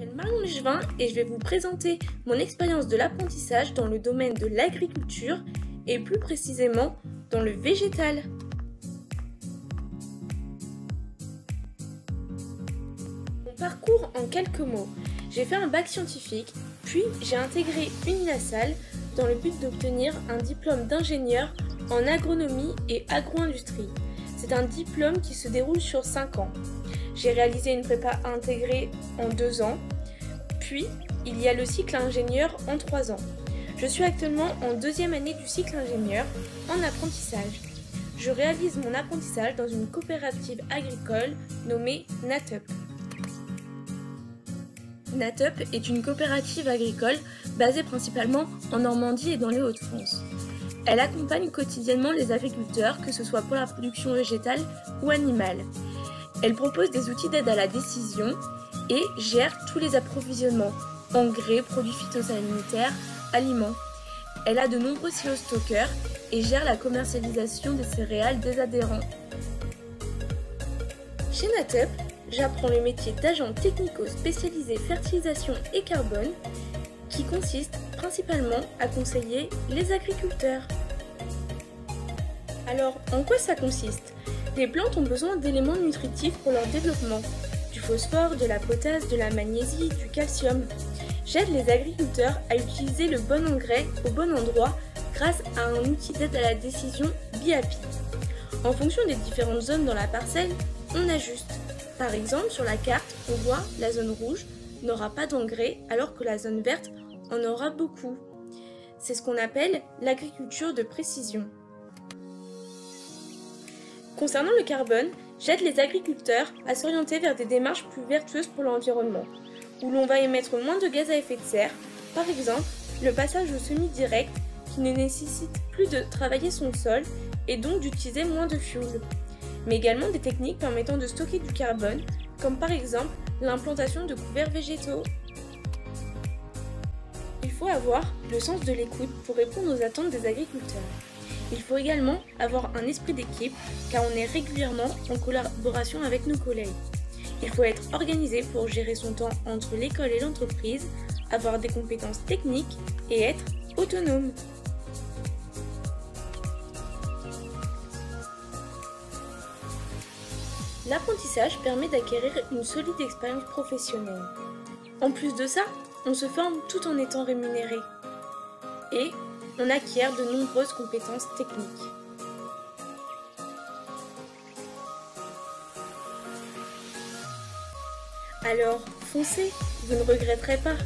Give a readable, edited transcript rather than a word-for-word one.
m'appelle Marion Lugevin et je vais vous présenter mon expérience de l'apprentissage dans le domaine de l'agriculture et plus précisément dans le végétal. Mon parcours en quelques mots. J'ai fait un bac scientifique, puis j'ai intégré Unilassal dans le but d'obtenir un diplôme d'ingénieur en agronomie et agro-industrie. C'est un diplôme qui se déroule sur 5 ans. J'ai réalisé une prépa intégrée en 2 ans, puis il y a le cycle ingénieur en 3 ans. Je suis actuellement en 2e année du cycle ingénieur en apprentissage. Je réalise mon apprentissage dans une coopérative agricole nommée NATUP. NATUP est une coopérative agricole basée principalement en Normandie et dans les Hauts-de-France. Elle accompagne quotidiennement les agriculteurs, que ce soit pour la production végétale ou animale. Elle propose des outils d'aide à la décision et gère tous les approvisionnements, engrais, produits phytosanitaires, aliments. Elle a de nombreux silos stockeurs et gère la commercialisation des céréales des adhérents. Chez NATUP, j'apprends le métier d'agent technico spécialisé fertilisation et carbone qui consiste principalement à conseiller les agriculteurs. Alors, en quoi ça consiste ? Les plantes ont besoin d'éléments nutritifs pour leur développement, du phosphore, de la potasse, de la magnésie, du calcium. J'aide les agriculteurs à utiliser le bon engrais au bon endroit grâce à un outil d'aide à la décision BIAPI. En fonction des différentes zones dans la parcelle, on ajuste. Par exemple, sur la carte, on voit la zone rouge n'aura pas d'engrais alors que la zone verte en aura beaucoup. C'est ce qu'on appelle l'agriculture de précision. Concernant le carbone, j'aide les agriculteurs à s'orienter vers des démarches plus vertueuses pour l'environnement, où l'on va émettre moins de gaz à effet de serre, par exemple le passage au semi-direct qui ne nécessite plus de travailler son sol et donc d'utiliser moins de fuel, mais également des techniques permettant de stocker du carbone, comme par exemple l'implantation de couverts végétaux. Il faut avoir le sens de l'écoute pour répondre aux attentes des agriculteurs. Il faut également avoir un esprit d'équipe car on est régulièrement en collaboration avec nos collègues. Il faut être organisé pour gérer son temps entre l'école et l'entreprise, avoir des compétences techniques et être autonome. L'apprentissage permet d'acquérir une solide expérience professionnelle. En plus de ça, on se forme tout en étant rémunéré. Et on acquiert de nombreuses compétences techniques. Alors, foncez, vous ne regretterez pas.